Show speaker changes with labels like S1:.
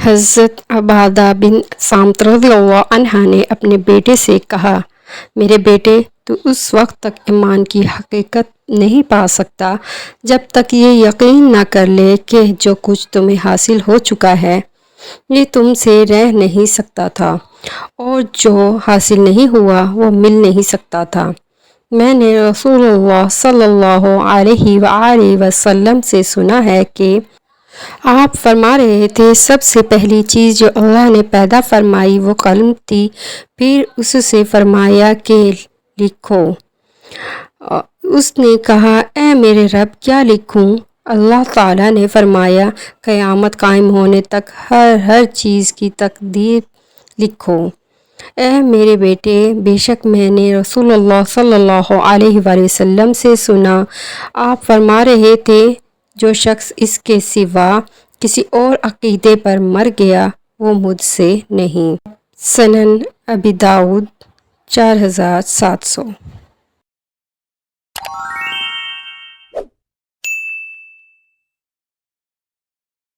S1: حضرت عبادہ بن صامت رضی اللہ عنہ نے اپنے بیٹے سے کہا، میرے بیٹے، تو اس وقت تک ایمان کی حقیقت نہیں پا سکتا جب تک یہ یقین نہ کر لے کہ جو کچھ تمہیں حاصل ہو چکا ہے یہ تم سے رہ نہیں سکتا تھا، اور جو حاصل نہیں ہوا وہ مل نہیں سکتا تھا۔ میں نے رسول اللہ صلی اللہ علیہ وآلہ وسلم سے سنا ہے کہ آپ فرما رہے تھے، سب سے پہلی چیز جو اللہ نے پیدا فرمائی وہ قلم تھی، پھر اس سے فرمایا کہ لکھو۔ اس نے کہا، اے میرے رب، کیا لکھوں؟ اللہ تعالیٰ نے فرمایا، قیامت قائم ہونے تک ہر چیز کی تقدیر لکھو۔ اے میرے بیٹے، بے شک میں نے رسول اللہ صلی اللہ علیہ وآلہ وسلم سے سنا، آپ فرما رہے تھے، جو شخص اس کے سوا کسی اور عقیدے پر مر گیا وہ مجھ سے نہیں۔ سنن ابی داؤد 4700۔